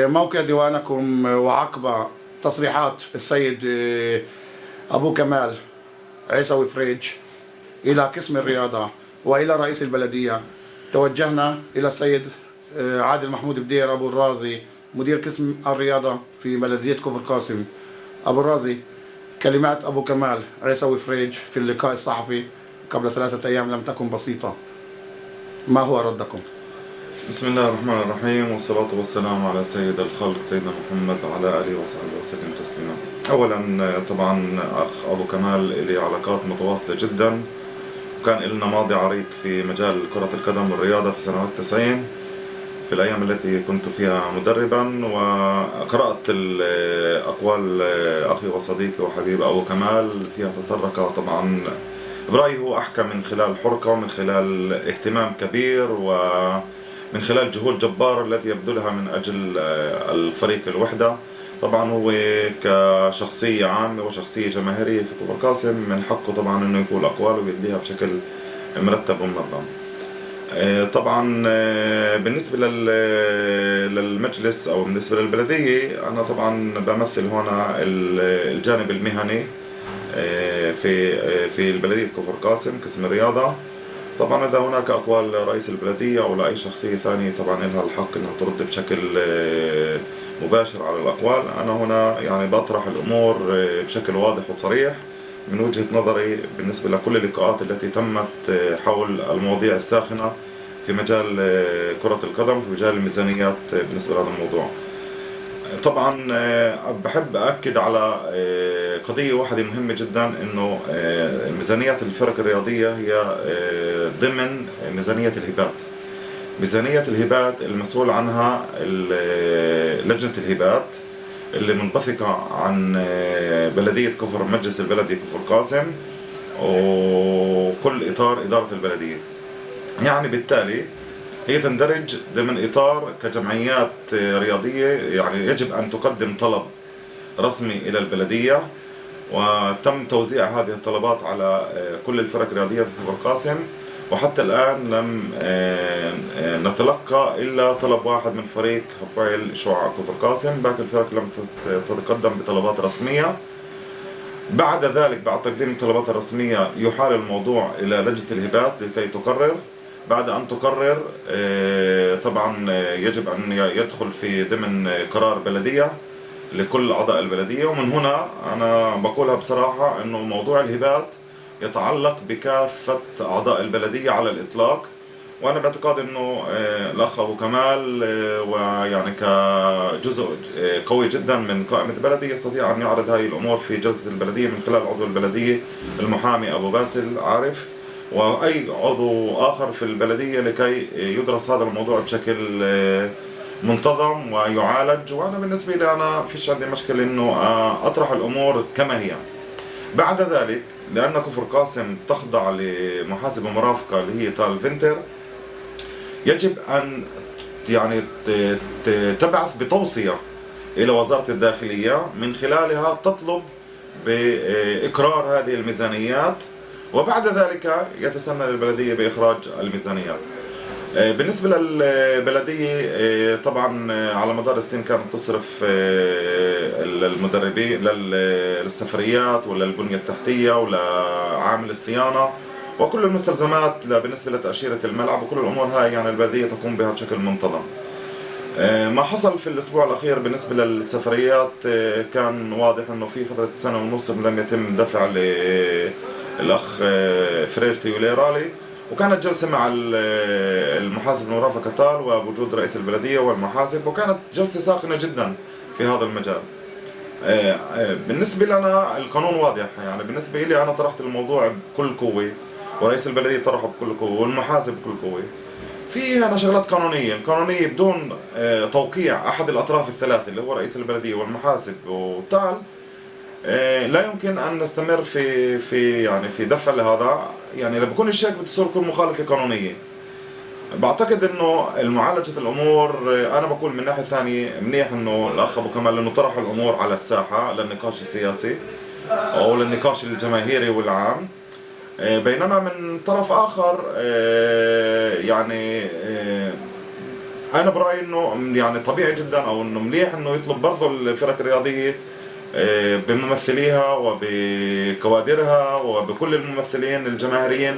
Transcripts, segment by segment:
موقع ديوانكم وعقب تصريحات السيد أبو كمال عيسوي فريج إلى قسم الرياضة وإلى رئيس البلدية، توجهنا إلى السيد عادل محمود بدير أبو الرازي مدير قسم الرياضة في بلدية كفر قاسم. أبو الرازي، كلمات أبو كمال عيسوي فريج في اللقاء الصحفي قبل 3 أيام لم تكن بسيطة، ما هو ردكم؟ بسم الله الرحمن الرحيم، والصلاة والسلام على سيد الخلق سيدنا محمد وعلى آله وصحبه وسلم تسليما. أولا طبعا أخ أبو كمال لي علاقات متواصلة جدا، وكان لنا ماضي عريق في مجال كرة القدم والرياضة في سنوات 90 في الأيام التي كنت فيها مدربا، وقرأت أقوال أخي وصديقي وحبيب أبو كمال فيها تطرق طبعا برأيي هو أحكى من خلال حرقة ومن خلال اهتمام كبير ومن خلال جهود جبارة التي يبذلها من أجل الفريق الوحدة. طبعا هو كشخصية عامة وشخصية جماهيرية في كفر قاسم من حقه طبعا انه يقول أقواله ويدليها بشكل مرتب ومنظم. طبعا بالنسبة للمجلس أو بالنسبة للبلدية، أنا طبعا بمثل هنا الجانب المهني في البلدية كفر قاسم قسم الرياضة. طبعا إذا هناك أقوال رئيس البلدية أو لأي شخصية ثانية طبعا لها الحق أنها ترد بشكل مباشر على الأقوال. أنا هنا يعني بطرح الأمور بشكل واضح وصريح من وجهة نظري بالنسبة لكل اللقاءات التي تمت حول المواضيع الساخنة في مجال كرة القدم، في مجال الميزانيات بالنسبة لهذا الموضوع. طبعا بحب أكد على قضية واحدة مهمة جدا، إنه ميزانيات الفرق الرياضية هي ضمن ميزانية الهبات. ميزانية الهبات المسؤول عنها لجنة الهبات اللي منبثقة عن بلدية كفر، مجلس البلدي كفر قاسم، وكل إطار إدارة البلدية. يعني بالتالي هي تندرج ضمن إطار كجمعيات رياضية، يعني يجب أن تقدم طلب رسمي إلى البلدية، وتم توزيع هذه الطلبات على كل الفرق الرياضية في كفر قاسم، وحتى الآن لم نتلقى إلا طلب واحد من فريق هبايل شعاع كفر قاسم. باقي الفرق لم تتقدم بطلبات رسمية. بعد ذلك بعد تقديم الطلبات الرسمية يحال الموضوع إلى لجنة الهبات لكي تقرر. بعد أن تقرر طبعا يجب أن يدخل في ضمن قرار بلدية لكل أعضاء البلدية. ومن هنا أنا بقولها بصراحة أنه موضوع الهبات يتعلق بكافة أعضاء البلدية على الإطلاق، وأنا باعتقاد أنه الأخ أبو كمال ويعني كجزء قوي جدا من قائمة البلدية يستطيع أن يعرض هذه الأمور في جلسة البلدية من خلال عضو البلدية المحامي أبو باسل عارف وأي عضو آخر في البلدية لكي يدرس هذا الموضوع بشكل منتظم ويعالج. وأنا بالنسبة لي أنا فيش عندي مشكلة إنه أطرح الأمور كما هي. بعد ذلك لأن كفر قاسم تخضع لمحاسبة مرافقة اللي هي تال فينتر، يجب أن يعني تبعث بتوصية إلى وزارة الداخلية من خلالها تطلب بإقرار هذه الميزانيات، وبعد ذلك يتسنى للبلدية بإخراج الميزانيات. بالنسبة للبلدية طبعا على مدار السنين كانت تصرف للمدربين للسفريات وللبنية التحتية ولعامل الصيانة وكل المستلزمات بالنسبة لتأشيرة الملعب وكل الأمور هاي، يعني البلدية تقوم بها بشكل منتظم. ما حصل في الأسبوع الأخير بالنسبة للسفريات كان واضح أنه في فترة 1.5 سنة لم يتم دفع للأخ فريج تيوليرالي، وكانت جلسة مع المحاسب المرافقة تال ووجود رئيس البلدية والمحاسب، وكانت جلسة ساخنة جدا في هذا المجال. بالنسبة لنا القانون واضح، يعني بالنسبة لي أنا طرحت الموضوع بكل قوة، ورئيس البلدية طرحه بكل قوة، والمحاسب بكل قوة. في هنا شغلات قانونية بدون توقيع أحد الأطراف الثلاثة اللي هو رئيس البلدية والمحاسب وتال لا يمكن أن نستمر في دفع لهذا. يعني إذا بكون الشيء بتصير كل مخالفة قانونية. بعتقد إنه معالجة الأمور أنا بقول من ناحية ثانية منيح إنه الأخ أبو كمال إنه طرح الأمور على الساحة للنقاش السياسي أو للنقاش الجماهيري والعام، بينما من طرف آخر يعني انا برايي انه يعني طبيعي جدا او انه مليح انه يطلب برضه الفرق الرياضيه بممثليها وبكوادرها وبكل الممثلين الجماهيريين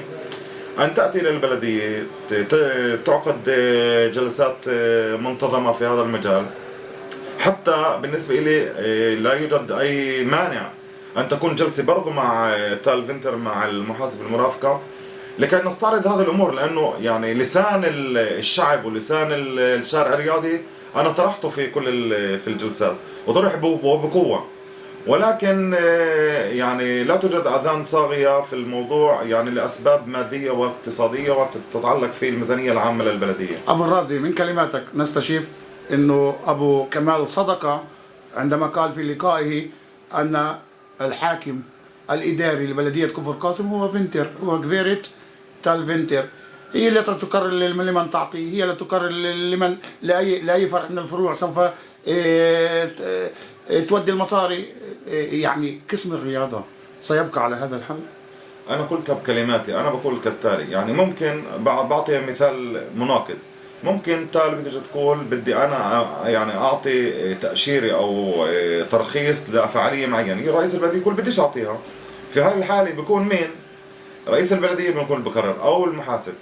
أن تأتي للبلدية تعقد جلسات منتظمة في هذا المجال. حتى بالنسبة لي لا يوجد أي مانع أن تكون جلسة برضو مع تال فينتر مع المحاسب المرافقة لكي نستعرض هذه الأمور، لأنه يعني لسان الشعب ولسان الشارع الرياضي أنا طرحته في كل في الجلسات وطرح بقوة، ولكن يعني لا توجد أذان صاغية في الموضوع يعني لأسباب مادية واقتصادية وتتعلق في الميزانية العامة للبلدية. أبو الرازي، من كلماتك نستشف أنه أبو كمال صدق عندما قال في لقائه أن الحاكم الإداري لبلدية كفر قاسم هو فينتر، هو جفيرت تال فينتر. هي اللي تقرر لمن تعطي، هي اللي تقرر لمن لأي فرع من الفروع سوف تودي المصاري. يعني قسم الرياضة سيبقى على هذا الحال؟ أنا قلتها بكلماتي، أنا بقول كالتالي، يعني ممكن بعطي مثال مناقض. ممكن تالي بدك تقول بدي أنا يعني أعطي تأشيرة أو ترخيص لفعالية معينة، رئيس البلدية يقول بديش أعطيها. في هاي الحالة بيكون مين؟ رئيس البلدية بنكون بقرر أو المحاسب.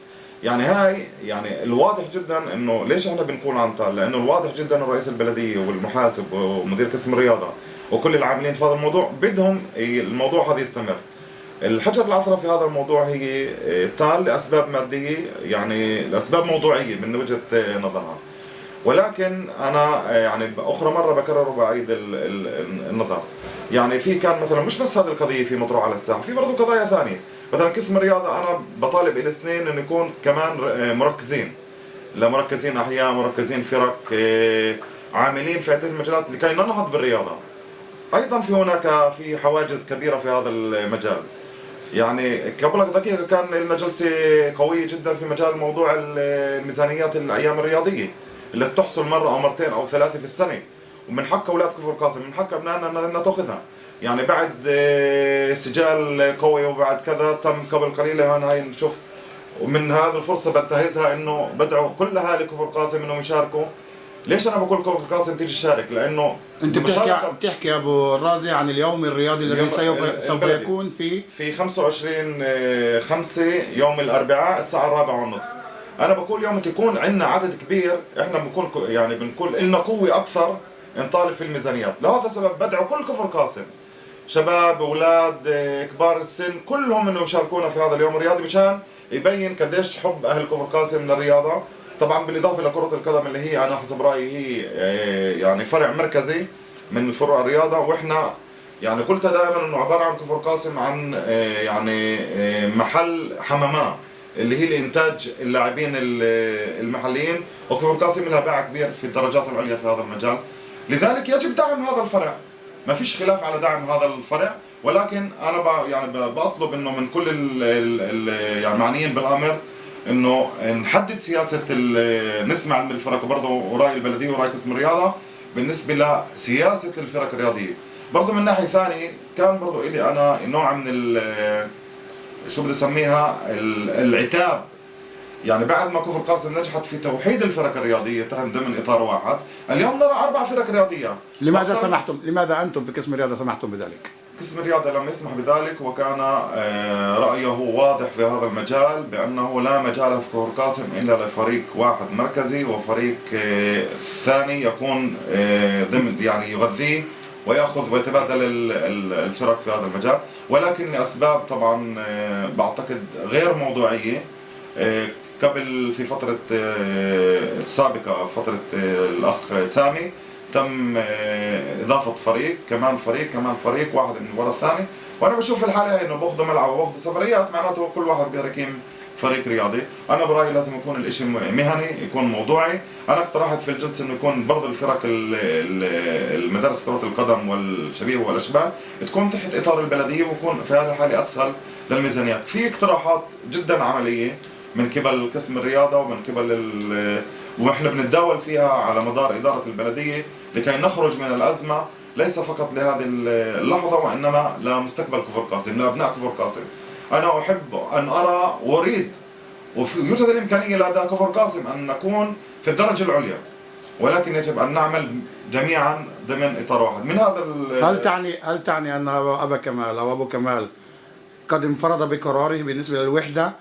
يعني هاي يعني الواضح جدا انه ليش احنا بنقول عن تال، لانه الواضح جدا انه رئيس البلديه والمحاسب ومدير قسم الرياضه وكل العاملين في هذا الموضوع بدهم الموضوع هذا يستمر. الحجر العثرة في هذا الموضوع هي تال لاسباب ماديه، يعني لاسباب موضوعيه من وجهه نظرها، ولكن انا يعني اخرى مره بكرر وبعيد النظر. يعني في كان مثلا مش بس هذه القضيه في مطروح على الساحه، في برضه قضايا ثانيه. مثلا قسم الرياضه انا بطالب الاثنين انه يكون كمان مركزين، لا مركزين احياء، مركزين فرق، عاملين في عده مجالات لكي ننهض بالرياضه. ايضا في هناك في حواجز كبيره في هذا المجال. يعني قبل دقيقه كان لنا جلسه قويه جدا في مجال موضوع الميزانيات الايام الرياضيه اللي تحصل مره او مرتين او ثلاثه في السنه، ومن حق اولاد كفر قاسم من حق ابنائنا ان تاخذها. يعني بعد سجال قوي وبعد كذا تم قبل قليل هاي نشوف، ومن هذه الفرصه بنتهزها انه بدعو كل اهالي كفر قاسم انهم يشاركوا. ليش انا بقول كفر قاسم تيجي تشارك؟ لانه انت بتحكي ابو الرازي عن اليوم الرياضي الذي سوف يكون في 25/5 يوم الاربعاء الساعه 4:30. انا بقول يوم تكون عندنا عدد كبير احنا بنكون يعني بنكون لنا قوه اكثر نطالب في الميزانيات. لهذا السبب بدعو كل كفر قاسم، شباب اولاد كبار السن، كلهم انه يشاركونا في هذا اليوم الرياضي مشان يبين قديش حب اهل كفر قاسم للرياضه. طبعا بالاضافه لكره القدم اللي هي انا حسب رايي هي يعني فرع مركزي من فروع الرياضه، واحنا يعني قلتها دائما انه عباره عن كفر قاسم عن يعني محل حمامات اللي هي لإنتاج اللاعبين المحليين، وكفر قاسم لها باع كبير في الدرجات العليا في هذا المجال. لذلك يجب دعم هذا الفرع، ما فيش خلاف على دعم هذا الفرع، ولكن انا يعني بطلب انه من كل يعني المعنيين بالامر انه نحدد سياسه نسمع من الفرق برضه، راي البلديه وراي قسم الرياضه بالنسبه لسياسه الفرق الرياضيه. برضه من ناحيه ثانيه كان برضه الي انا نوع من شو بدي اسميها العتاب. يعني بعد ما كفر قاسم نجحت في توحيد الفرق الرياضيه ضمن اطار واحد، اليوم نرى 4 فرق رياضيه. لماذا انتم في قسم الرياضه سمحتم بذلك؟ قسم الرياضه لم يسمح بذلك، وكان رايه واضح في هذا المجال بانه لا مجال في كفر قاسم الا لفريق واحد مركزي وفريق ثاني يكون ضمن يعني يغذيه ويأخذ ويتبادل الفرق في هذا المجال، ولكن لأسباب طبعا بعتقد غير موضوعية. قبل في فترة السابقة فترة الأخ سامي تم إضافة فريق كمان فريق واحد من وراء الثاني، وأنا بشوف الحالة إنه باخذوا ملعب وباخذوا سفريات، معناته كل واحد بيقدر يقيم فريق رياضي. انا برايي لازم يكون الاشي مهني، يكون موضوعي. انا اقترحت في الجلسه انه يكون برضه الفرق المدارس كره القدم والشبيبه والاشبال تكون تحت اطار البلديه، ويكون في هذه الحاله اسهل للميزانيات. في اقتراحات جدا عمليه من قبل قسم الرياضه ومن قبل واحنا بنتداول فيها على مدار اداره البلديه لكي نخرج من الازمه، ليس فقط لهذه اللحظه وانما لمستقبل كفر قاسم، لابناء كفر قاسم. أنا أحب أن أرى وأريد ويوجد الإمكانية لدى كفر قاسم أن نكون في الدرجة العليا، ولكن يجب أن نعمل جميعا ضمن إطار واحد. من هذا هل تعني أن أبا كمال أو أبو كمال قد انفرد بقراره بالنسبة للوحدة؟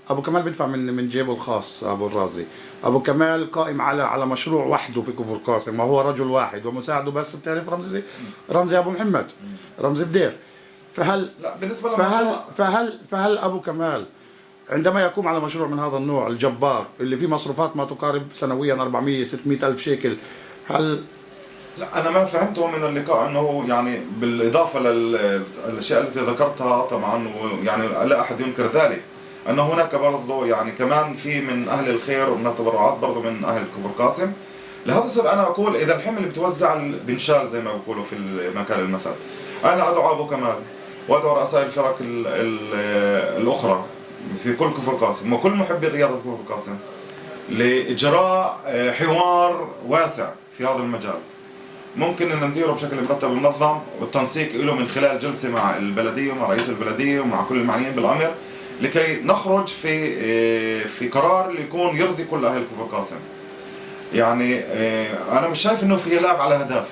أبو كمال بيدفع من جيبه الخاص. أبو الرازي، أبو كمال قائم على مشروع وحده في كفر قاسم، وهو رجل واحد ومساعده بس بتعرف رمزي أبو محمد، رمزي بدير. لا بالنسبة فهل أبو كمال عندما يقوم على مشروع من هذا النوع الجبار اللي فيه مصروفات ما تقارب سنويا 400 600 ألف شيكل، هل لا أنا ما فهمته من اللقاء أنه يعني بالإضافة للأشياء التي ذكرتها طبعا، ويعني لا أحد ينكر ذلك، أن هناك برضه يعني كمان في من أهل الخير ومن تبرعات برضه من أهل كفر قاسم. لهذا السبب أنا أقول إذا الحمل بتوزع بنشال زي ما بيقولوا في المكان المثل، أنا أدعو أبو كمال وأدعو رؤساء الفرق الأخرى في كل كفر قاسم وكل محبي الرياضة في كفر قاسم لإجراء حوار واسع في هذا المجال. ممكن أن نديره بشكل مرتب ومنظم، والتنسيق له من خلال جلسة مع البلدية ومع رئيس البلدية ومع كل المعنيين بالأمر، لكي نخرج في قرار اللي يكون يرضي كل أهل كفر قاسم. يعني أنا مش شايف إنه في خلاف على هدف،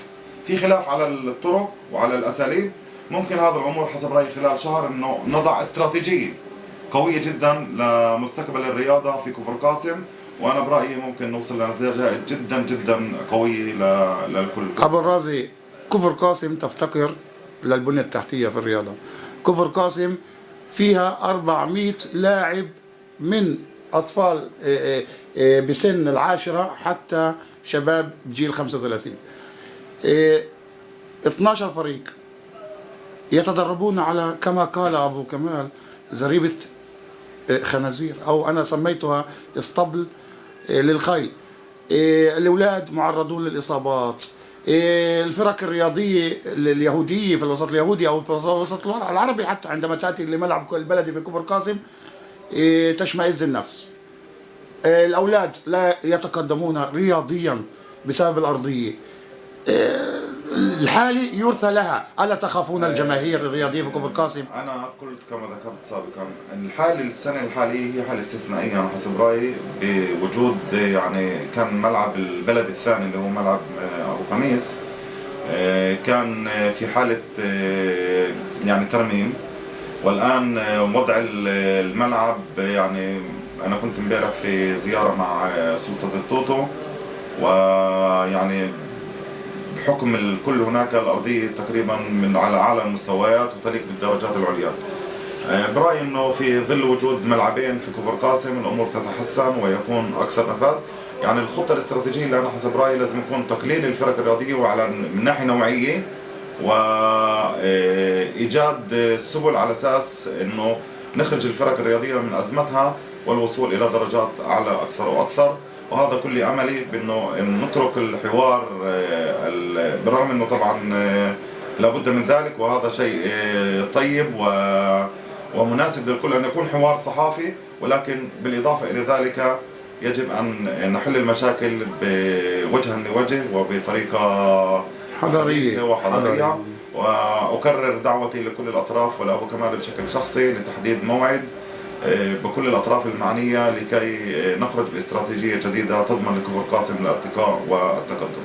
في خلاف على الطرق وعلى الأساليب. ممكن هذا الأمور حسب رأيي خلال شهر إنه نضع استراتيجية قوية جدا لمستقبل الرياضة في كفر قاسم، وأنا برأيي ممكن نوصل لنتائج جدا جدا قوية للكل. أبو الرازي، كفر قاسم تفتقر للبنية التحتية في الرياضة. كفر قاسم فيها 400 لاعب من أطفال بسن العاشرة حتى شباب جيل 35، 12 فريق يتدربون على كما قال أبو كمال زريبة خنازير، أو أنا سميتها اسطبل للخيل. الأولاد معرضون للإصابات. الفرق الرياضية اليهودية في الوسط اليهودي أو في الوسط العربي حتى عندما تأتي لملعب البلدي في كفر قاسم تشمئز النفس. الأولاد لا يتقدمون رياضيا بسبب الأرضية. الحالي يرثى لها. ألا تخافون الجماهير الرياضية في كفر قاسم؟ أنا قلت كما ذكرت سابقا، الحالة السنة الحالية هي حالة استثنائية أنا حسب رأيي، بوجود يعني كان ملعب البلد الثاني اللي هو ملعب أبو خميس كان في حالة يعني ترميم، والآن وضع الملعب يعني أنا كنت امبارح في زيارة مع سلطة التوتو، ويعني بحكم الكل هناك الأرضية تقريبا من على أعلى المستويات وتليق بالدرجات العليا. برأيي أنه في ظل وجود ملعبين في كفر قاسم الأمور تتحسن ويكون أكثر نفاذ. يعني الخطة الاستراتيجية اللي أنا حسب رأيي لازم يكون تقليل الفرق الرياضية وعلى من ناحية نوعية، وإيجاد سبل على أساس أنه نخرج الفرق الرياضية من أزمتها والوصول إلى درجات أعلى أكثر وأكثر. وهذا كل عملي بأنه نترك الحوار، بالرغم أنه طبعا لابد من ذلك، وهذا شيء طيب ومناسب للكل أن يكون حوار صحافي، ولكن بالإضافة إلى ذلك يجب أن نحل المشاكل بوجها لوجه وبطريقة حضارية وحضارية. وأكرر دعوتي لكل الأطراف ولأبو كمال بشكل شخصي لتحديد موعد بكل الأطراف المعنية لكي نخرج باستراتيجية جديدة تضمن لكفر قاسم الارتقاء والتقدم.